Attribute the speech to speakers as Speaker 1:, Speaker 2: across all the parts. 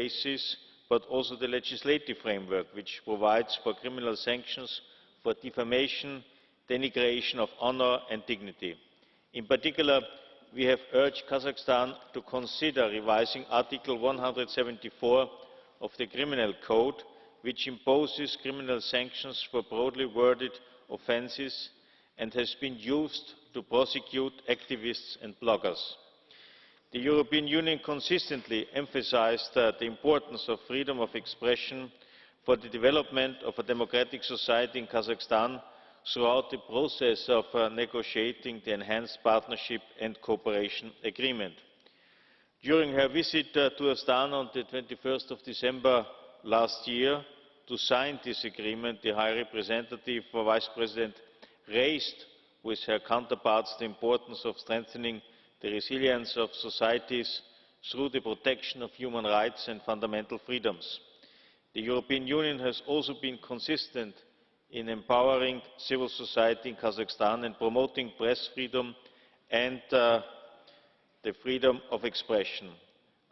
Speaker 1: cases, but also the legislative framework, which provides for criminal sanctions for defamation, denigration of honour and dignity. In particular, we have urged Kazakhstan to consider revising Article 174 of the Criminal Code, which imposes criminal sanctions for broadly worded offences and has been used to prosecute activists and bloggers. The European Union consistently emphasised the importance of freedom of expression for the development of a democratic society in Kazakhstan throughout the process of negotiating the Enhanced Partnership and Cooperation Agreement. During her visit to Astana on the 21st of December last year to sign this agreement, the High Representative for Vice President raised with her counterparts the importance of strengthening the resilience of societies through the protection of human rights and fundamental freedoms. The European Union has also been consistent in empowering civil society in Kazakhstan and promoting press freedom and the freedom of expression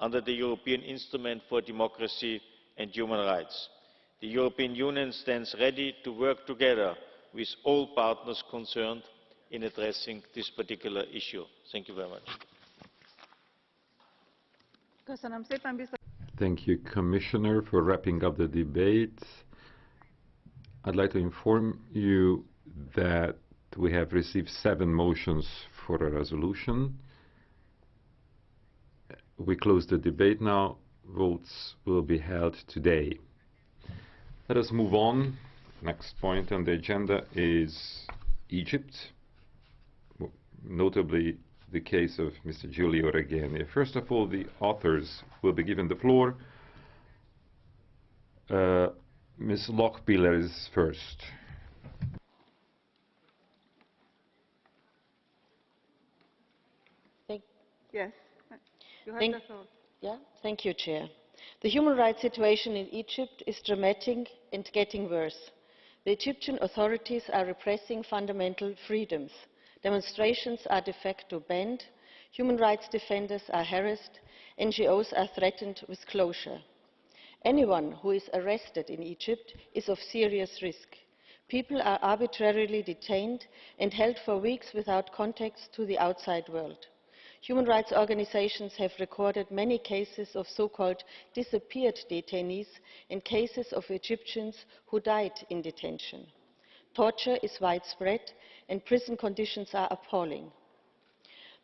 Speaker 1: under the European Instrument for Democracy and Human Rights. The European Union stands ready to work together with all partners concerned in addressing this particular issue. Thank you very much.
Speaker 2: Thank you, Commissioner, for wrapping up the debate. I'd like to inform you that we have received 7 motions for a resolution. We close the debate now. Votes will be held today. Let us move on. Next point on the agenda is Egypt, notably the case of Mr. Giulio Regeni. First of all, the authors will be given the floor. Ms. Lochbihler is first.
Speaker 3: Yes, you have the floor.
Speaker 4: Thank you, Chair. The human rights situation in Egypt is dramatic and getting worse. The Egyptian authorities are repressing fundamental freedoms. Demonstrations are de facto banned, human rights defenders are harassed, NGOs are threatened with closure. Anyone who is arrested in Egypt is of serious risk. People are arbitrarily detained and held for weeks without contacts to the outside world. Human rights organisations have recorded many cases of so-called disappeared detainees and cases of Egyptians who died in detention. Torture is widespread and prison conditions are appalling.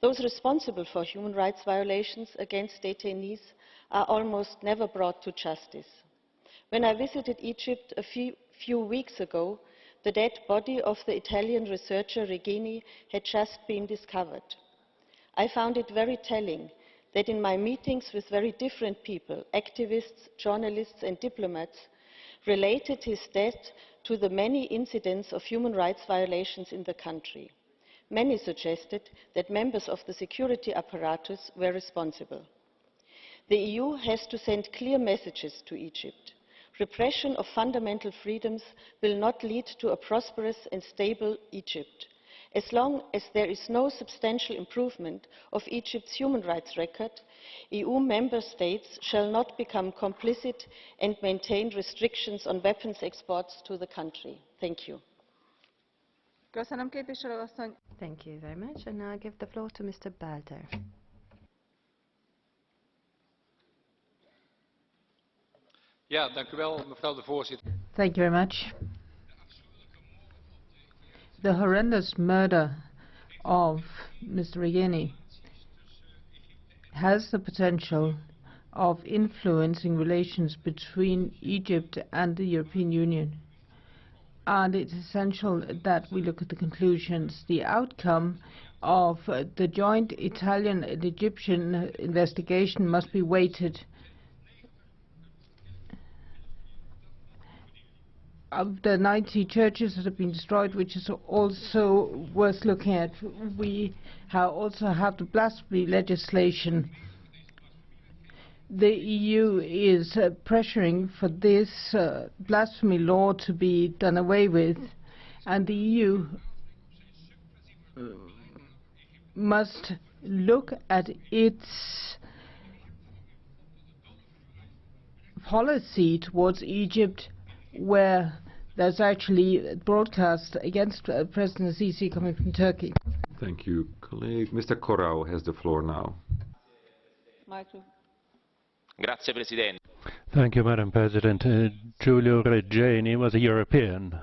Speaker 4: Those responsible for human rights violations against detainees are almost never brought to justice. When I visited Egypt a few weeks ago, the dead body of the Italian researcher Regeni had just been discovered. I found it very telling that in my meetings with very different people, activists, journalists and diplomats, related his death to the many incidents of human rights violations in the country. Many suggested that members of the security apparatus were responsible. The EU has to send clear messages to Egypt. Repression of fundamental freedoms will not lead to a prosperous and stable Egypt. As long as there is no substantial improvement of Egypt's human rights record, EU member states shall not become complicit and maintain restrictions on weapons exports to the country. Thank you.
Speaker 5: Thank you very much. And now I give the floor to Mr. Balter.
Speaker 6: Thank you very much. The horrendous murder of Mr. Regeni has the potential of influencing relations between Egypt and the European Union. And it's essential that we look at the conclusions. The outcome of the joint Italian and Egyptian investigation must be weighted. Of the 90 churches that have been destroyed, which is also worth looking at, we also have the blasphemy legislation. The EU is pressuring for this blasphemy law to be done away with, and the EU must look at its policy towards Egypt where there's actually broadcast against President Sisi coming from Turkey.
Speaker 2: Thank you, colleague. Mr. Corrao has the floor now.
Speaker 3: Micro.
Speaker 7: Grazie, Presidente.
Speaker 8: Thank you, Madam President. Giulio Regeni was a European,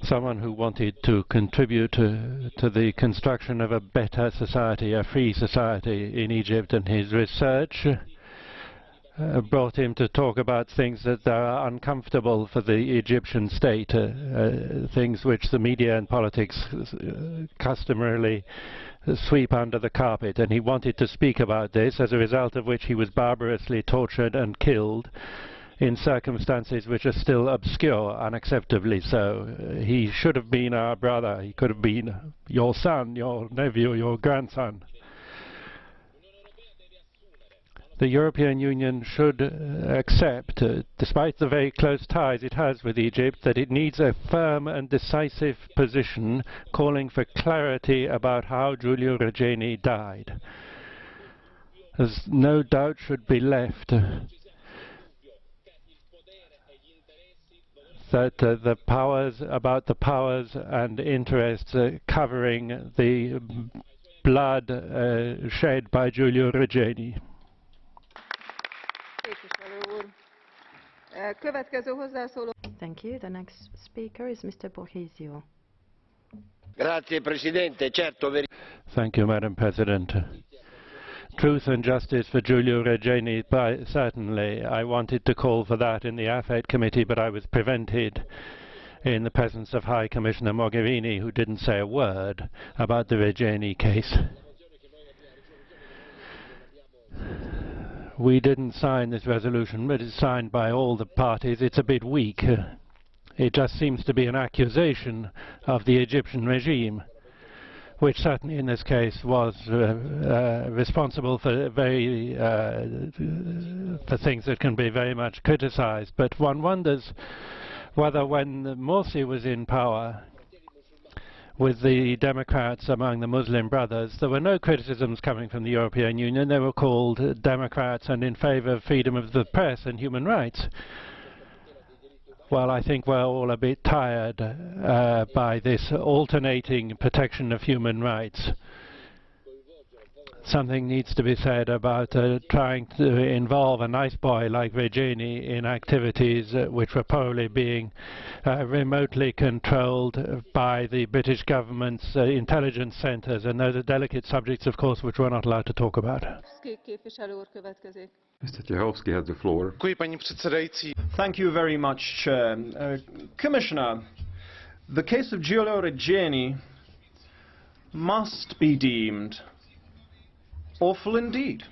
Speaker 8: someone who wanted to contribute to the construction of a better society, a free society in Egypt, and his research brought him to talk about things that are uncomfortable for the Egyptian state, things which the media and politics customarily sweep under the carpet, and he wanted to speak about this, as a result of which he was barbarously tortured and killed in circumstances which are still obscure, unacceptably so. He should have been our brother. He could have been your son, your nephew, your grandson. The European Union should accept, despite the very close ties it has with Egypt, that it needs a firm and decisive position calling for clarity about how Giulio Regeni died. As no doubt should be left that the powers and interests covering the blood shed by Giulio Regeni.
Speaker 5: Thank you. The next speaker is Mr. Borghesio.
Speaker 8: Thank you, Madam President. Truth and justice for Giulio Regeni, certainly. I wanted to call for that in the AFET committee, but I was prevented in the presence of High Commissioner Mogherini, who didn't say a word about the Regeni case. We didn't sign this resolution, but it's signed by all the parties. It's a bit weak. It just seems to be an accusation of the Egyptian regime, which certainly in this case was responsible for for things that can be very much criticized. But one wonders whether when Morsi was in power with the Democrats among the Muslim brothers, there were no criticisms coming from the European Union. They were called Democrats and in favor of freedom of the press and human rights. Well, I think we're all a bit tired by this alternating protection of human rights. Something needs to be said about trying to involve a nice boy like Regeni in activities which were probably being remotely controlled by the British government's intelligence centres, and those are delicate subjects, of course, which we're not allowed to talk about.
Speaker 2: Mr. Tchaikovsky has the floor.
Speaker 9: Thank you very much, Chair. Commissioner, the case of Giulio Regeni must be deemed awful indeed.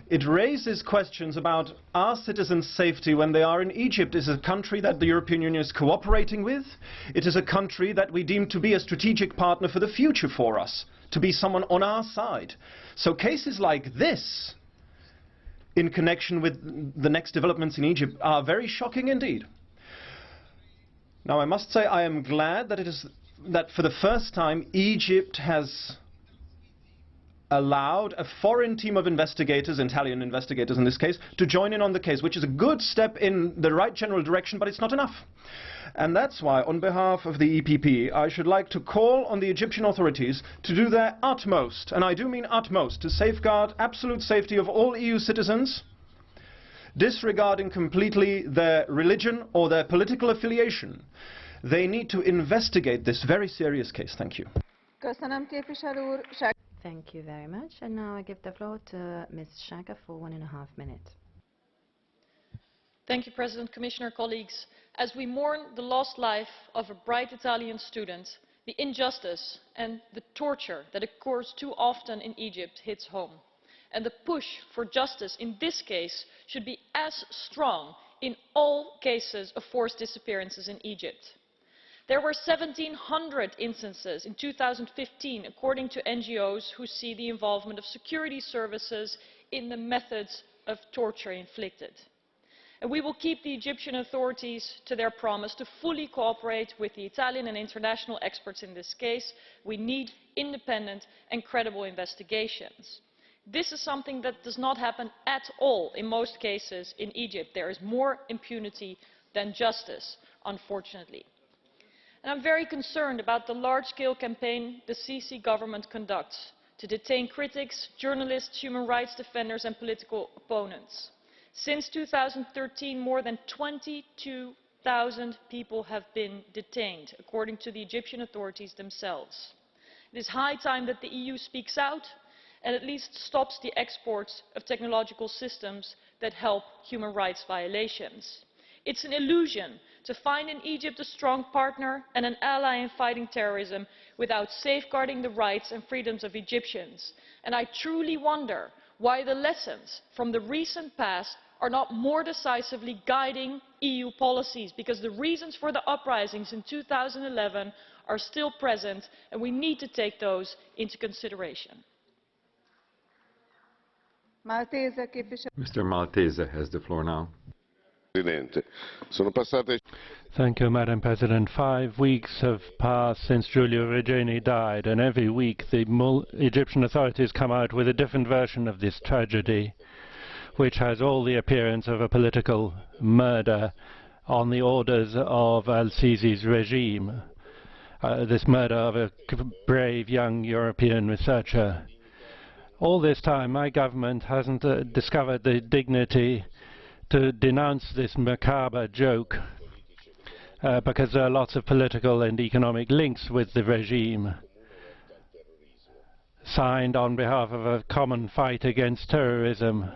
Speaker 9: It raises questions about our citizens' safety when they are in Egypt. It is a country that the European Union is cooperating with. It is a country that we deem to be a strategic partner for the future for us, to be someone on our side. So cases like this, in connection with the next developments in Egypt, are very shocking indeed. Now, I must say I am glad that for the first time Egypt has allowed a foreign team of investigators, Italian investigators in this case, to join in on the case, which is a good step in the right general direction, but it's not enough. And that's why, on behalf of the EPP, I should like to call on the Egyptian authorities to do their utmost, and I do mean utmost, to safeguard absolute safety of all EU citizens, disregarding completely their religion or their political affiliation. They need to investigate this very serious case. Thank you.
Speaker 5: Thank you very much. And now I give the floor to Ms. Schaka for 1.5 minutes.
Speaker 10: Thank you, President, Commissioner, colleagues. As we mourn the lost life of a bright Italian student, the injustice and the torture that occurs too often in Egypt hits home. And the push for justice in this case should be as strong in all cases of forced disappearances in Egypt. There were 1,700 instances in 2015, according to NGOs who see the involvement of security services in the methods of torture inflicted. And we will keep the Egyptian authorities to their promise to fully cooperate with the Italian and international experts in this case. We need independent and credible investigations. This is something that does not happen at all in most cases in Egypt. There is more impunity than justice, unfortunately. And I'm very concerned about the large-scale campaign the Sisi government conducts to detain critics, journalists, human rights defenders and political opponents. Since 2013, more than 22,000 people have been detained, according to the Egyptian authorities themselves. It is high time that the EU speaks out and at least stops the exports of technological systems that help human rights violations. It's an illusion to find in Egypt a strong partner and an ally in fighting terrorism without safeguarding the rights and freedoms of Egyptians. And I truly wonder why the lessons from the recent past are not more decisively guiding EU policies, because the reasons for the uprisings in 2011 are still present and we need to take those into consideration.
Speaker 2: Mr. Maltese has the floor now.
Speaker 8: Thank you, Madam President. 5 weeks have passed since Giulio Regeni died, and every week the Egyptian authorities come out with a different version of this tragedy, which has all the appearance of a political murder on the orders of al-Sisi's regime. This murder of a brave young European researcher. All this time, my government hasn't discovered the dignity to denounce this macabre joke because there are lots of political and economic links with the regime, signed on behalf of a common fight against terrorism,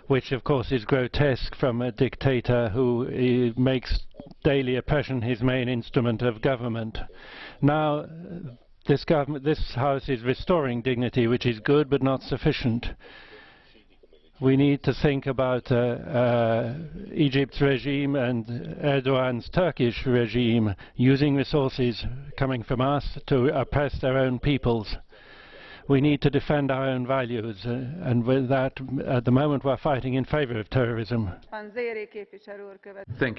Speaker 8: which of course is grotesque from a dictator who makes daily oppression his main instrument of government. Now this House is restoring dignity, which is good but not sufficient. We need to think about Egypt's regime and Erdogan's Turkish regime using resources coming from us to oppress their own peoples. We need to defend our own values, and with that, at the moment, we're fighting in favor of terrorism.
Speaker 2: Thank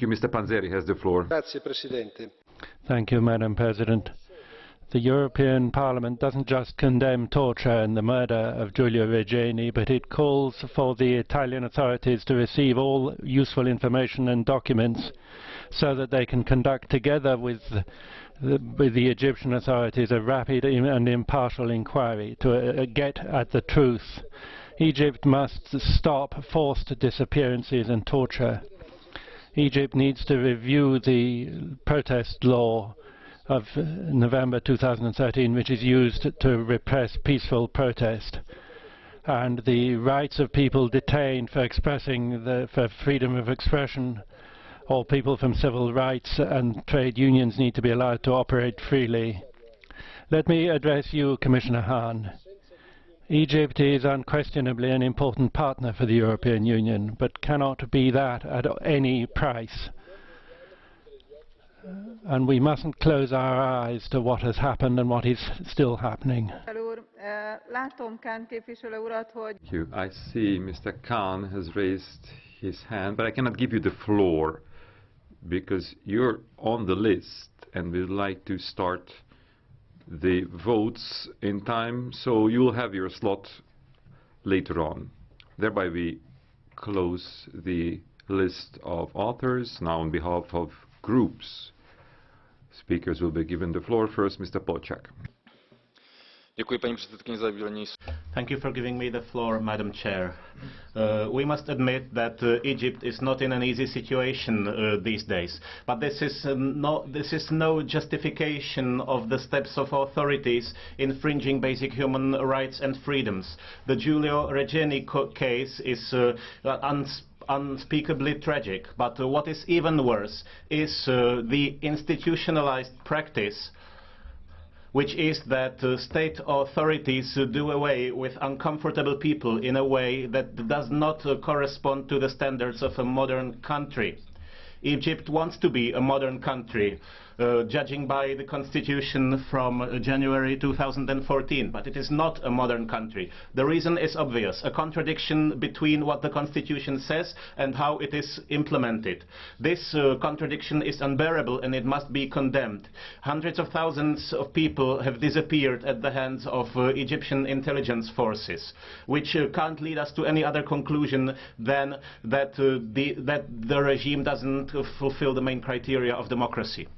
Speaker 2: you. Mr. Panzeri has the floor.
Speaker 8: Thank you, Madam President. The European Parliament doesn't just condemn torture and the murder of Giulio Regeni, but it calls for the Italian authorities to receive all useful information and documents so that they can conduct, together with the Egyptian authorities, a rapid and impartial inquiry to get at the truth. Egypt must stop forced disappearances and torture. Egypt needs to review the protest law of November 2013, which is used to repress peaceful protest, and the rights of people detained for expressing for freedom of expression. All people from civil rights and trade unions need to be allowed to operate freely. Let me address you, Commissioner Hahn. Egypt is unquestionably an important partner for the European Union, but cannot be that at any price. And we mustn't close our eyes to what has happened and what is still happening.
Speaker 2: Thank you. I see Mr. Khan has raised his hand, but I cannot give you the floor because you're on the list and we'd like to start the votes in time, so you'll have your slot later on. Thereby we close the list of authors. Now on behalf of groups, speakers will be given the floor. First, Mr. Polchak.
Speaker 11: Thank you for giving me the floor, Madam Chair. We must admit that Egypt is not in an easy situation these days, but this is no justification of the steps of authorities infringing basic human rights and freedoms. The Giulio Regeni case is unspeakably tragic, but what is even worse is the institutionalized practice, which is that state authorities do away with uncomfortable people in a way that does not correspond to the standards of a modern country. Egypt wants to be a modern country, judging by the constitution from January 2014. But it is not a modern country. The reason is obvious, a contradiction between what the constitution says and how it is implemented. This contradiction is unbearable and it must be condemned. Hundreds of thousands of people have disappeared at the hands of Egyptian intelligence forces, which can't lead us to any other conclusion than that the regime doesn't fulfill the main criteria of democracy.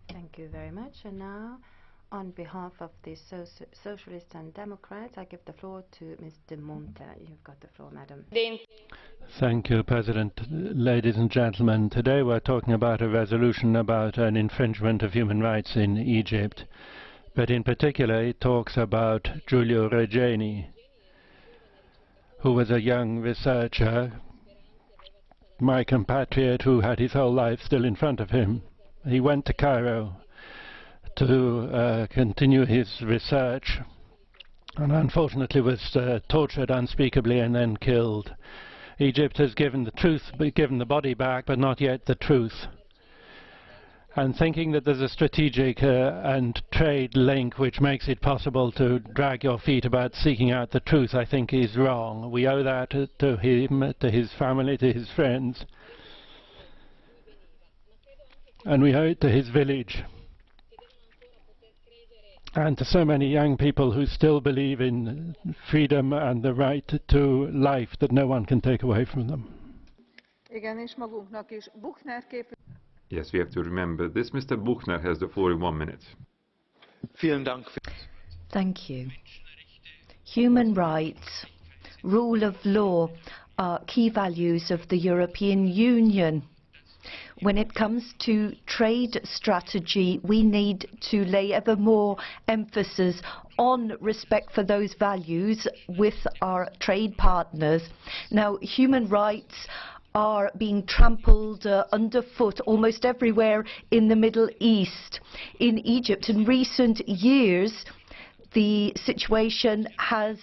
Speaker 5: Thank you very much. And now, on behalf of the Socialists and Democrats, I give the floor to Ms. de Monte. You've got the floor, Madam.
Speaker 8: Thank you, President. Ladies and gentlemen, today we're talking about a resolution about an infringement of human rights in Egypt. But in particular, it talks about Giulio Regeni, who was a young researcher, my compatriot who had his whole life still in front of him. He went to Cairo to continue his research and unfortunately was tortured unspeakably and then killed. Egypt has given the body back, but not yet the truth. And thinking that there's a strategic and trade link which makes it possible to drag your feet about seeking out the truth, I think is wrong. We owe that to him, to his family, to his friends. And we owe it to his village. And to so many young people who still believe in freedom and the right to life that no one can take away from them.
Speaker 2: Yes, we have to remember this. Mr. Buchner has the floor in 1 minute.
Speaker 12: Thank you. Human rights, rule of law are key values of the European Union. When it comes to trade strategy, we need to lay ever more emphasis on respect for those values with our trade partners. Now, human rights are being trampled underfoot almost everywhere in the Middle East. In Egypt, in recent years, the situation has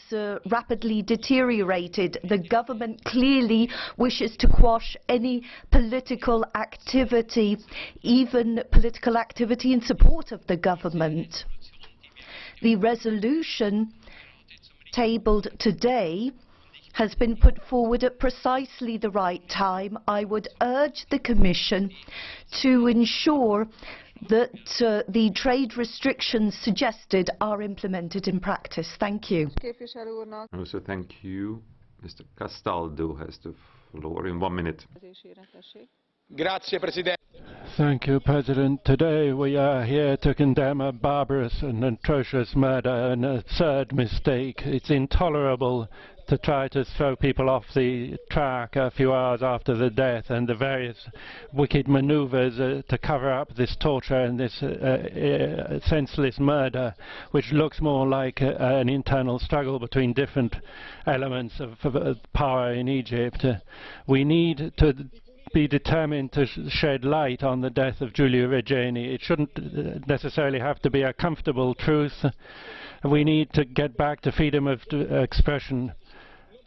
Speaker 12: rapidly deteriorated. The government clearly wishes to quash any political activity, even political activity in support of the government. The resolution tabled today has been put forward at precisely the right time. I would urge the Commission to ensure that the trade restrictions suggested are implemented in practice. Thank you.
Speaker 2: Also, thank you. Mr. Castaldo has the floor in 1 minute.
Speaker 8: Thank you, President. Today we are here to condemn a barbarous and atrocious murder, an absurd mistake. It's intolerable to try to throw people off the track a few hours after the death, and the various wicked maneuvers to cover up this torture and this senseless murder, which looks more like an internal struggle between different elements of power in Egypt. We need to be determined to shed light on the death of Giulio Regeni. It shouldn't necessarily have to be a comfortable truth. We need to get back to freedom of expression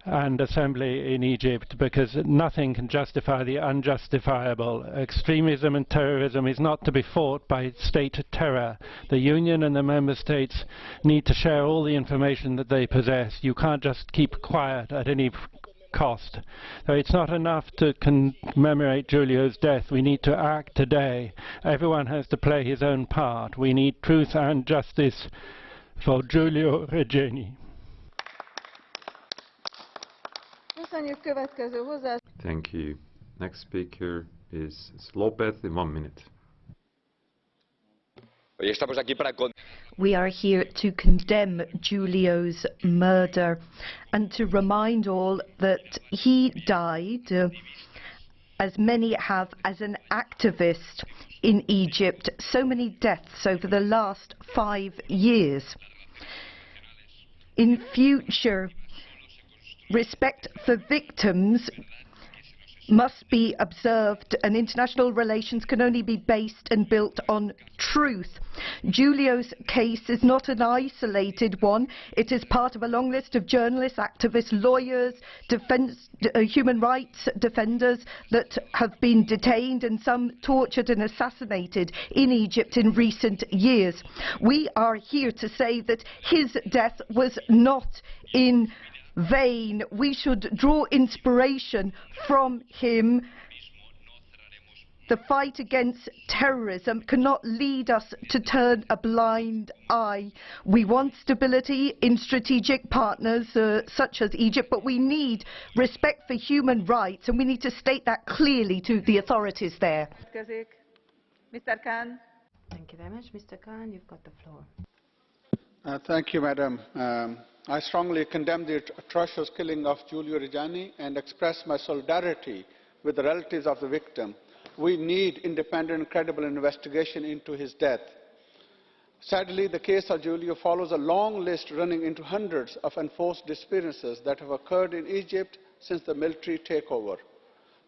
Speaker 8: and assembly in Egypt, because nothing can justify the unjustifiable. Extremism and terrorism is not to be fought by state terror. The Union and the Member States need to share all the information that they possess. You can't just keep quiet at any cost. So it's not enough to commemorate Giulio's death. We need to act today. Everyone has to play his own part. We need truth and justice for Giulio Regeni.
Speaker 2: Thank you. Next speaker is Lopez in 1 minute.
Speaker 12: We are here to condemn Giulio's murder and to remind all that he died, as many have, as an activist in Egypt. So many deaths over the last 5 years. In future, respect for victims must be observed, and international relations can only be based and built on truth. Giulio's case is not an isolated one. It is part of a long list of journalists, activists, lawyers, human rights defenders that have been detained and some tortured and assassinated in Egypt in recent years. We are here to say that his death was not in vain. We should draw inspiration from him. The fight against terrorism cannot lead us to turn a blind eye. We want stability in strategic partners such as Egypt, but we need respect for human rights, and we need to state that clearly to the authorities there.
Speaker 3: Mr. Khan.
Speaker 5: Thank you very much. Mr. Khan, you've got the floor.
Speaker 13: Thank you, Madam. I strongly condemn the atrocious killing of Giulio Regeni and express my solidarity with the relatives of the victim. We need independent and credible investigation into his death. Sadly, the case of Giulio follows a long list running into hundreds of enforced disappearances that have occurred in Egypt since the military takeover.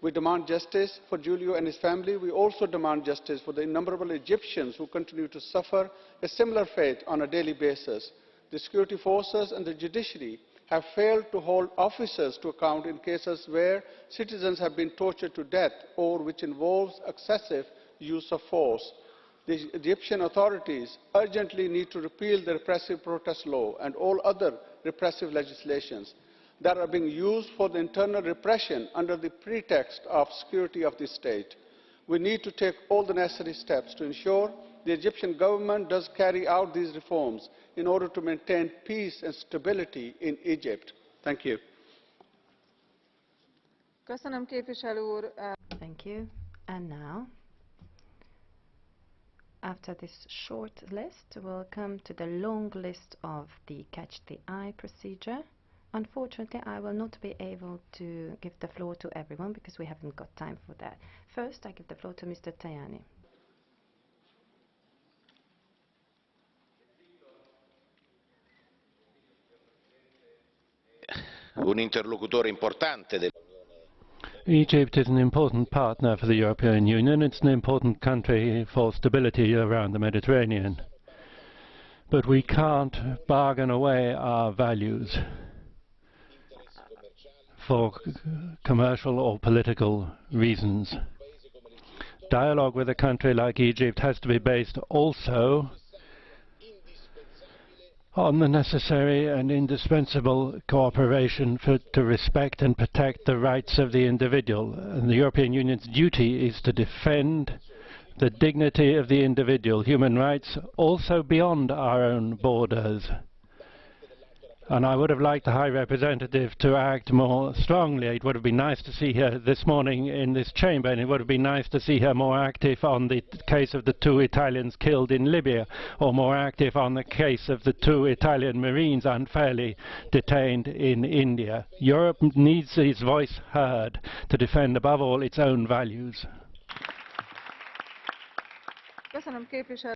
Speaker 13: We demand justice for Giulio and his family. We also demand justice for the innumerable Egyptians who continue to suffer a similar fate on a daily basis. The security forces and the judiciary have failed to hold officers to account in cases where citizens have been tortured to death or which involves excessive use of force. The Egyptian authorities urgently need to repeal the repressive protest law and all other repressive legislations that are being used for the internal repression under the pretext of security of the state. We need to take all the necessary steps to ensure the Egyptian government does carry out these reforms in order to maintain peace and stability in Egypt. Thank you.
Speaker 5: Thank you. And now, after this short list, we'll come to the long list of the Catch the Eye procedure. Unfortunately, I will not be able to give the floor to everyone because we haven't got time for that. First, I give the floor to Mr. Tajani.
Speaker 14: Un interlocutore importante.
Speaker 8: Egypt is an important partner for the European Union. It's an important country for stability around the Mediterranean. But we can't bargain away our values for commercial or political reasons. Dialogue with a country like Egypt has to be based also on the necessary and indispensable cooperation to respect and protect the rights of the individual. And the European Union's duty is to defend the dignity of the individual, human rights also beyond our own borders. And I would have liked the High Representative to act more strongly. It would have been nice to see her this morning in this chamber, and it would have been nice to see her more active on the case of the 2 Italians killed in Libya, or more active on the case of the 2 Italian Marines unfairly detained in India. Europe needs its voice heard to defend above all its own values.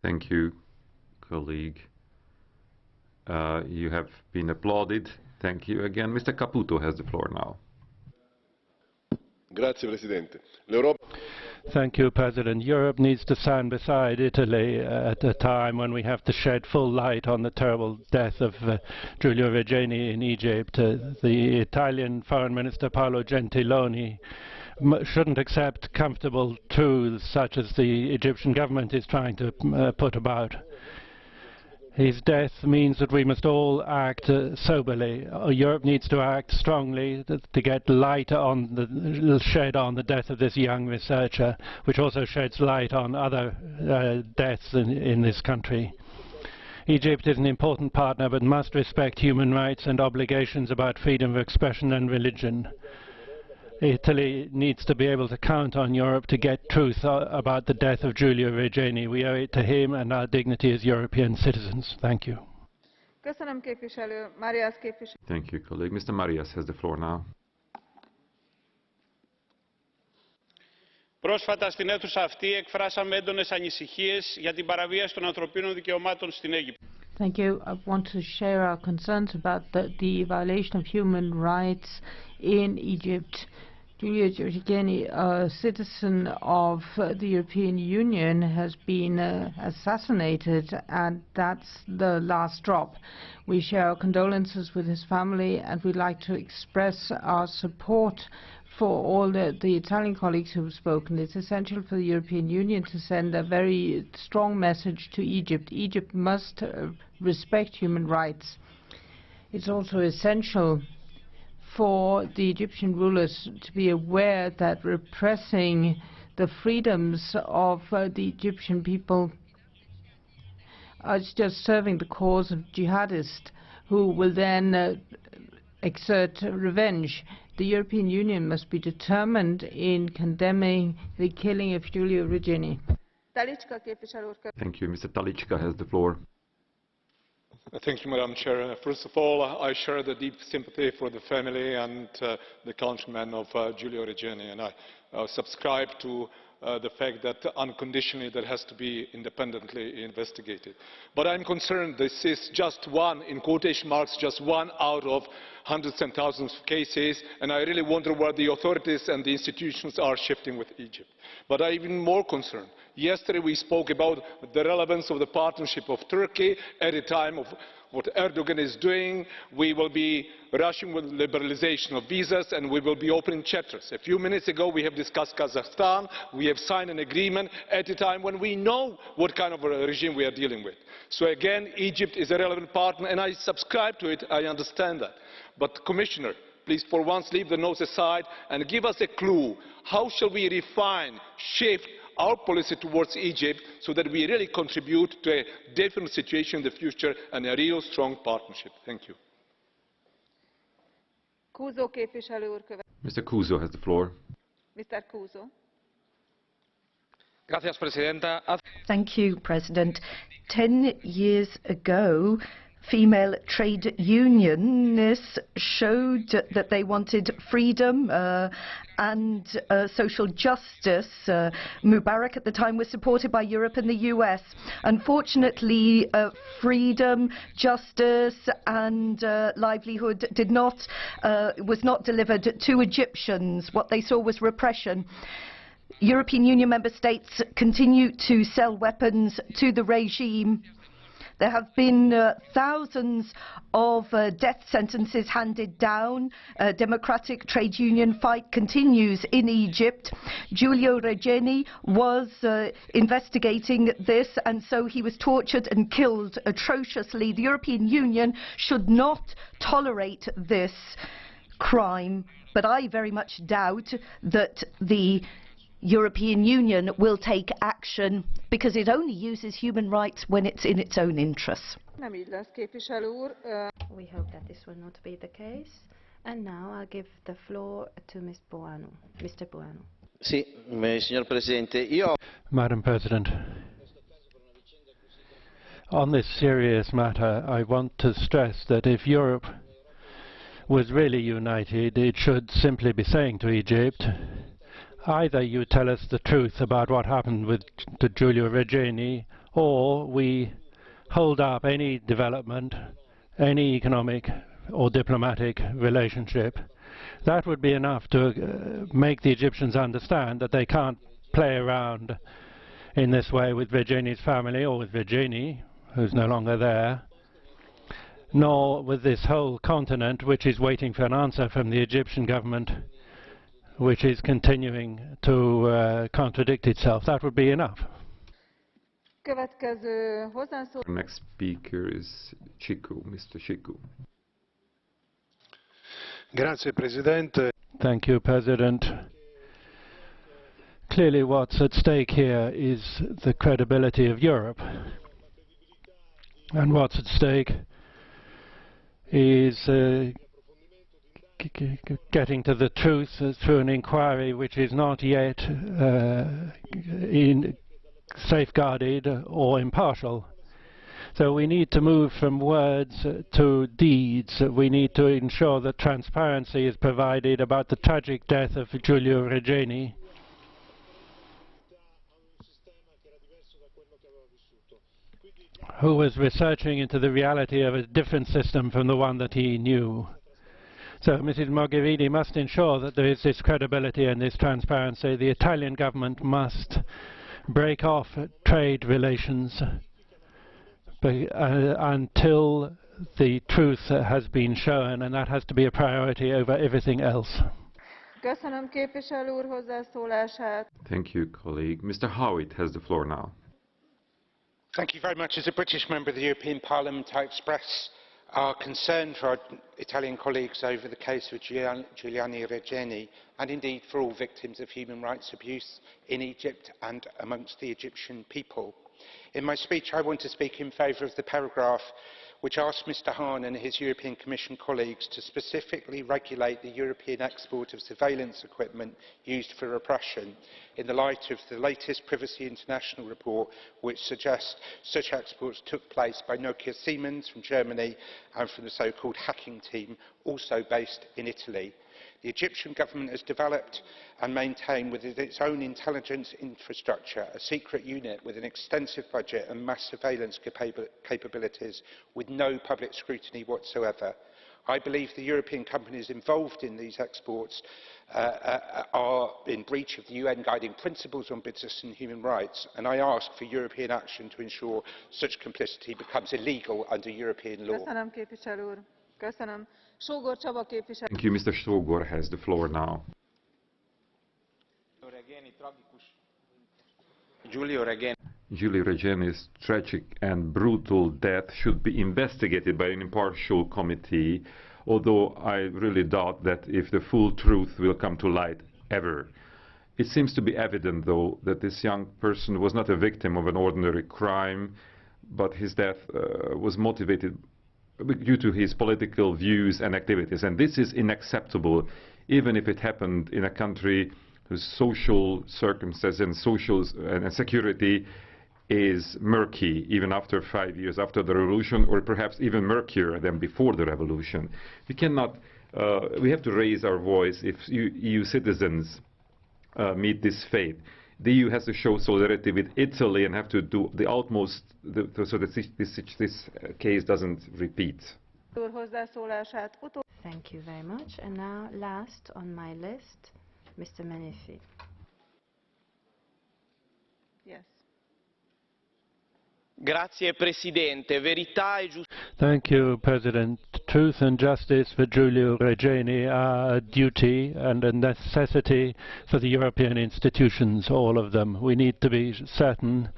Speaker 2: Thank you, colleague. You have been applauded. Thank you again. Mr. Caputo has the floor now.
Speaker 15: Grazie, Presidente.
Speaker 8: Thank you, President. Europe needs to stand beside Italy at a time when we have to shed full light on the terrible death of Giulio Regeni in Egypt. The Italian Foreign Minister Paolo Gentiloni shouldn't accept comfortable truths such as the Egyptian government is trying to put about. His death means that we must all act soberly. Europe needs to act strongly to get light on shed on the death of this young researcher, which also sheds light on other deaths in this country. Egypt is an important partner but must respect human rights and obligations about freedom of expression and religion. Italy needs to be able to count on Europe to get truth about the death of Giulio Regeni. We owe it to him and our dignity as European citizens. Thank you.
Speaker 2: Thank you, colleague. Mr. Marias has the floor now.
Speaker 16: Πρόσφατα στην αίθουσα αυτή εκφράσαμε έντονες ανησυχίες για την παραβίαση των ανθρωπίνων δικαιωμάτων στην Αίγυπτο.
Speaker 6: Thank you. I want to share our concerns about the violation of human rights in Egypt. Giulio Regeni, a citizen of the European Union, has been assassinated, and that's the last drop. We share our condolences with his family, and we'd like to express our support for all the Italian colleagues who have spoken. It's essential for the European Union to send a very strong message to Egypt. Egypt must respect human rights. It's also essential for the Egyptian rulers to be aware that repressing the freedoms of the Egyptian people is just serving the cause of jihadists who will then exert revenge. The European Union must be determined in condemning the killing of Giulio Regeni.
Speaker 2: Thank you. Mr. Talichka has the floor.
Speaker 15: Thank you, Madam Chair. First of all, I share the deep sympathy for the family and the countrymen of Giulio Regeni, and I subscribe to the fact that unconditionally that has to be independently investigated. But I'm concerned this is just one, in quotation marks, just one out of hundreds and thousands of cases, and I really wonder where the authorities and the institutions are shifting with Egypt. But I'm even more concerned. Yesterday we spoke about the relevance of the partnership of Turkey at a time of what Erdogan is doing. We will be rushing with liberalization of visas, and we will be opening chapters. A few minutes ago we have discussed Kazakhstan. We have signed an agreement at a time when we know what kind of a regime we are dealing with. So again, Egypt is a relevant partner, and I subscribe to it. I understand that. But Commissioner, please for once leave the nose aside and give us a clue. How shall we refine, shift our policy towards Egypt so that we really contribute to a different situation in the future and a real strong partnership? Thank you.
Speaker 2: Mr. Couso has the floor.
Speaker 3: Mr. Couso.
Speaker 12: Thank you, President. 10 years ago, female trade unionists showed that they wanted freedom and social justice. Mubarak at the time was supported by Europe and the US. Unfortunately, freedom, justice and livelihood was not delivered to Egyptians. What they saw was repression. European Union member states continue to sell weapons to the regime. There have been thousands of death sentences handed down. Democratic trade union fight continues in Egypt. Giulio Regeni was investigating this, and so he was tortured and killed atrociously. The European Union should not tolerate this crime, but I very much doubt that the European Union will take action, because it only uses human rights when it's in its own interests.
Speaker 5: We hope that this will not be the case. And now I'll give the floor to Mr. Buono.
Speaker 14: Signor Presidente,
Speaker 8: Madam President, on this serious matter, I want to stress that if Europe was really united, it should simply be saying to Egypt, either you tell us the truth about what happened to Giulio Regeni, or we hold up any development, any economic or diplomatic relationship. That would be enough to make the Egyptians understand that they can't play around in this way with Regeni's family, or with Regeni, who's no longer there, nor with this whole continent, which is waiting for an answer from the Egyptian government, which is continuing to contradict itself. That would be enough.
Speaker 2: The next speaker is Chiku, Mr. Chiku.
Speaker 17: Grazie, Presidente.
Speaker 8: Thank you, President. Clearly what's at stake here is the credibility of Europe. And what's at stake is getting to the truth through an inquiry which is not yet safeguarded or impartial. So we need to move from words to deeds. We need to ensure that transparency is provided about the tragic death of Giulio Regeni. Who was researching into the reality of a different system from the one that he knew. So Mrs. Mogherini must ensure that there is this credibility and this transparency. The Italian government must break off trade relations until the truth has been shown, and that has to be a priority over everything else.
Speaker 3: Köszönöm képviselő úr hozzászólását.
Speaker 2: Thank you, colleague. Mr. Howitt has the floor now.
Speaker 18: Thank you very much. As a British member of the European Parliament, I express our concern for our Italian colleagues over the case of Giulio Regeni, and indeed for all victims of human rights abuse in Egypt and amongst the Egyptian people. In my speech, I want to speak in favour of the paragraph which asks Mr Hahn and his European Commission colleagues to specifically regulate the European export of surveillance equipment used for repression, in the light of the latest Privacy International report, which suggests such exports took place by Nokia Siemens from Germany and from the so-called hacking team, also based in Italy. The Egyptian government has developed and maintained within its own intelligence infrastructure a secret unit with an extensive budget and mass surveillance capabilities with no public scrutiny whatsoever. I believe the European companies involved in these exports are in breach of the UN guiding principles on business and human rights, and I ask for European action to ensure such complicity becomes illegal under European law.
Speaker 3: Köszönöm, képviselő úr. Köszönöm. Sógor Csaba képviselő.
Speaker 2: Thank you. Mr. Sógor has the floor now. Giulio Regeni's tragic and brutal death should be investigated by an impartial committee, although I really doubt that if the full truth will come to light ever. It seems to be evident, though, that this young person was not a victim of an ordinary crime, but his death was motivated due to his political views and activities, and this is unacceptable, even if it happened in a country whose social circumstances and social and security is murky, even after 5 years after the revolution, or perhaps even murkier than before the revolution. We cannot, we have to raise our voice if EU citizens meet this fate. The EU has to show solidarity with Italy and have to do the utmost so that this case doesn't repeat.
Speaker 5: Thank you very much. And now, last on my list, Mr. Menifee.
Speaker 3: Yes.
Speaker 7: Grazie Presidente. Verità e giustizia.
Speaker 8: Thank you, President. Truth and justice for Giulio Regeni are a duty and a necessity for the European institutions, all of them. We need to be certain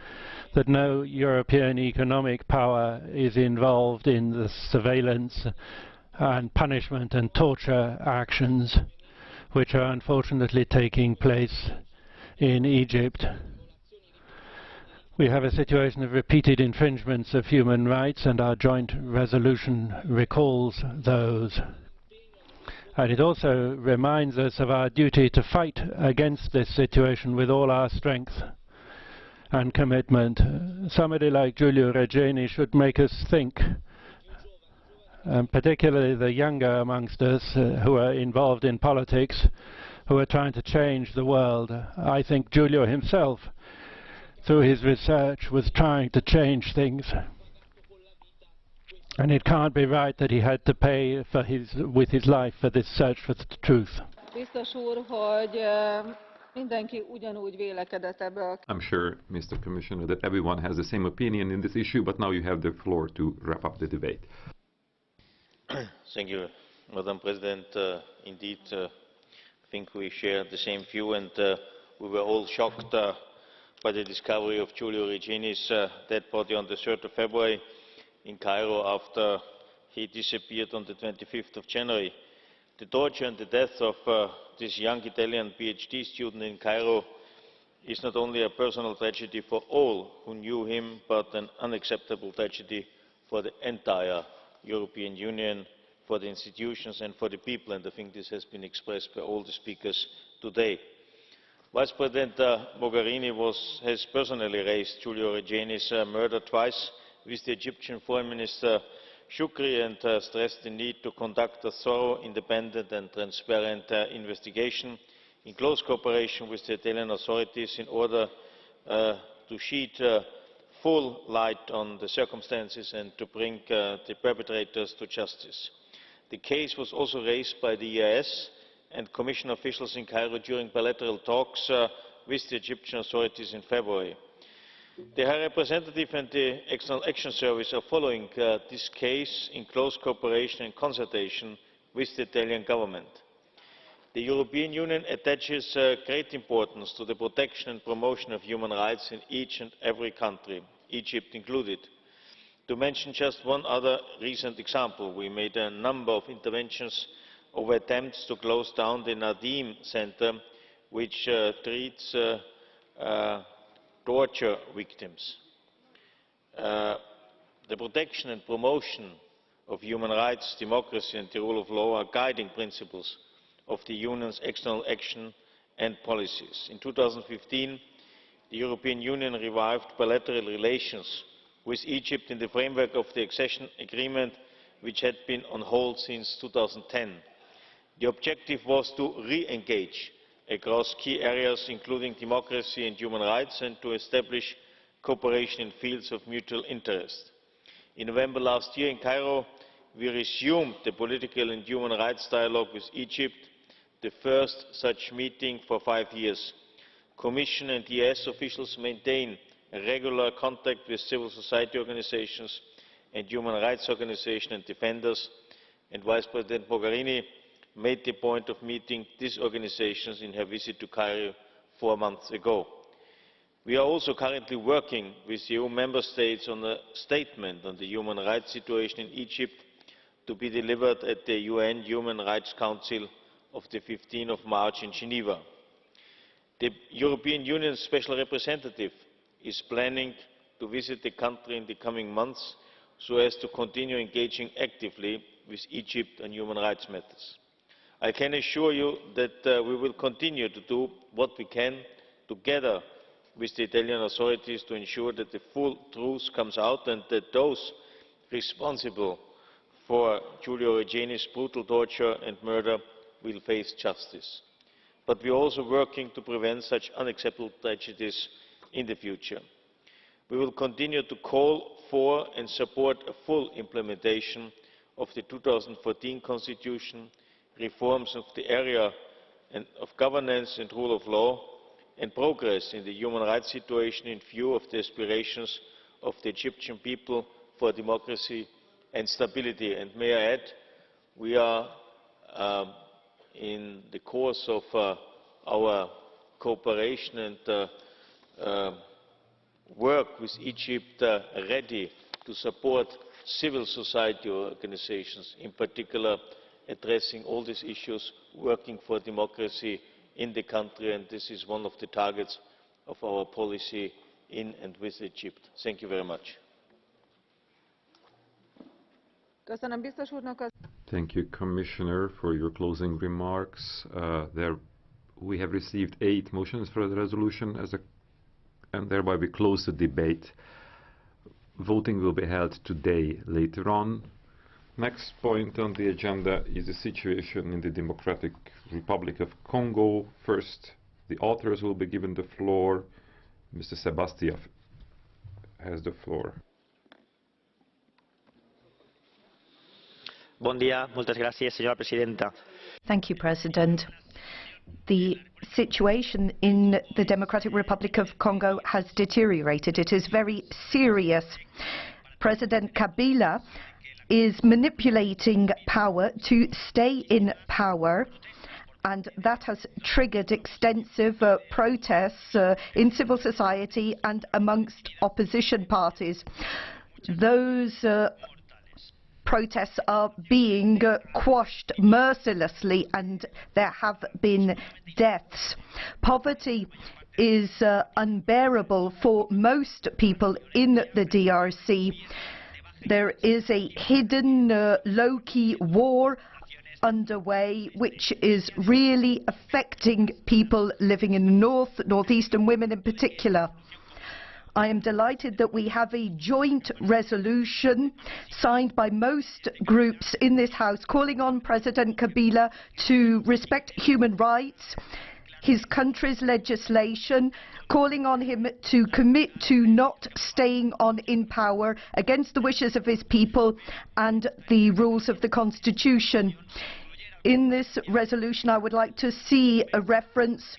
Speaker 8: that no European economic power is involved in the surveillance and punishment and torture actions which are unfortunately taking place in Egypt. We have a situation of repeated infringements of human rights, and our joint resolution recalls those. And it also reminds us of our duty to fight against this situation with all our strength and commitment. Somebody like Giulio Regeni should make us think, particularly the younger amongst us who are involved in politics, who are trying to change the world. I think Giulio himself, through his research, was trying to change things. And it can't be right that he had to pay for with his life for this search for the truth.
Speaker 3: Biztos úr, hogy mindenki ugyanúgy vélekedett ebből.
Speaker 2: I'm sure, Mr. Commissioner, that everyone has the same opinion in this issue, but now you have the floor to wrap up the debate.
Speaker 1: Thank you, Madam President. Indeed, I think we share the same view, and we were all shocked by the discovery of Giulio Regeni's dead body on the 3rd of February in Cairo after he disappeared on the 25th of January. The torture and the death of this young Italian PhD student in Cairo is not only a personal tragedy for all who knew him, but an unacceptable tragedy for the entire European Union, for the institutions and for the people, and I think this has been expressed by all the speakers today. Vice President Mogherini has personally raised Giulio Regeni's murder twice with the Egyptian Foreign Minister Shukri, and stressed the need to conduct a thorough, independent and transparent investigation in close cooperation with the Italian authorities in order to shed full light on the circumstances and to bring the perpetrators to justice. The case was also raised by the EIS and Commission officials in Cairo during bilateral talks with the Egyptian authorities in February. The High Representative and the External Action Service are following this case in close cooperation and consultation with the Italian government. The European Union attaches great importance to the protection and promotion of human rights in each and every country, Egypt included. To mention just one other recent example, we made a number of interventions over attempts to close down the Nadim Center, which treats torture victims. The protection and promotion of human rights, democracy and the rule of law are guiding principles of the Union's external action and policies. In 2015, the European Union revived bilateral relations with Egypt in the framework of the accession agreement, which had been on hold since 2010. The objective was to re-engage across key areas including democracy and human rights, and to establish cooperation in fields of mutual interest. In November last year in Cairo, we resumed the political and human rights dialogue with Egypt, the first such meeting for 5 years. Commission and ES officials maintain regular contact with civil society organisations and human rights organisations and defenders, and Vice President Mogherini made the point of meeting these organisations in her visit to Cairo 4 months ago. We are also currently working with EU member states on a statement on the human rights situation in Egypt to be delivered at the UN Human Rights Council of the 15th of March in Geneva. The European Union Special Representative is planning to visit the country in the coming months so as to continue engaging actively with Egypt on human rights matters. I can assure you that we will continue to do what we can together with the Italian authorities to ensure that the full truth comes out and that those responsible for Giulio Regeni's brutal torture and murder will face justice. But we are also working to prevent such unacceptable tragedies in the future. We will continue to call for and support a full implementation of the 2014 Constitution, reforms of the area of governance and rule of law, and progress in the human rights situation in view of the aspirations of the Egyptian people for democracy and stability. And may I add, we are in the course of our cooperation and work with Egypt ready to support civil society organisations, in particular addressing all these issues, working for democracy in the country, and this is one of the targets of our policy in and with Egypt. Thank you very much.
Speaker 2: Thank you, Commissioner, for your closing remarks. We have received 8 motions for the resolution and thereby we close the debate. Voting will be held today later on. Next point on the agenda is the situation in the Democratic Republic of Congo. First, the authors will be given the floor. Mr. Sebastiev has the floor.
Speaker 19: Buen día. Muchas gracias, señora presidenta.
Speaker 12: Thank you, President. The situation in the Democratic Republic of Congo has deteriorated. It is very serious. President Kabila is manipulating power to stay in power, and that has triggered extensive protests in civil society and amongst opposition parties. Those protests are being quashed mercilessly and there have been deaths. Poverty is unbearable for most people in the DRC. There is a hidden low-key war underway which is really affecting people living in the north, northeast, and women in particular. I am delighted that we have a joint resolution signed by most groups in this House calling on President Kabila to respect human rights, his country's legislation, calling on him to commit to not staying on in power against the wishes of his people and the rules of the Constitution. In this resolution, I would like to see a reference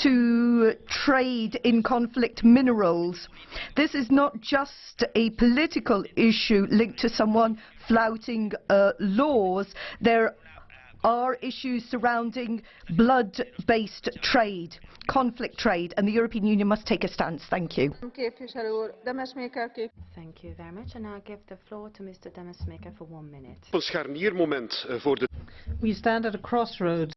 Speaker 12: to trade in conflict minerals. This is not just a political issue linked to someone flouting laws. There are issues surrounding blood-based trade, conflict trade, and the European Union must take a stance. Thank you.
Speaker 3: Thank
Speaker 5: you very much, and I'll give the floor to Mr. Demesmaeker for 1 minute.
Speaker 6: We stand at a crossroads.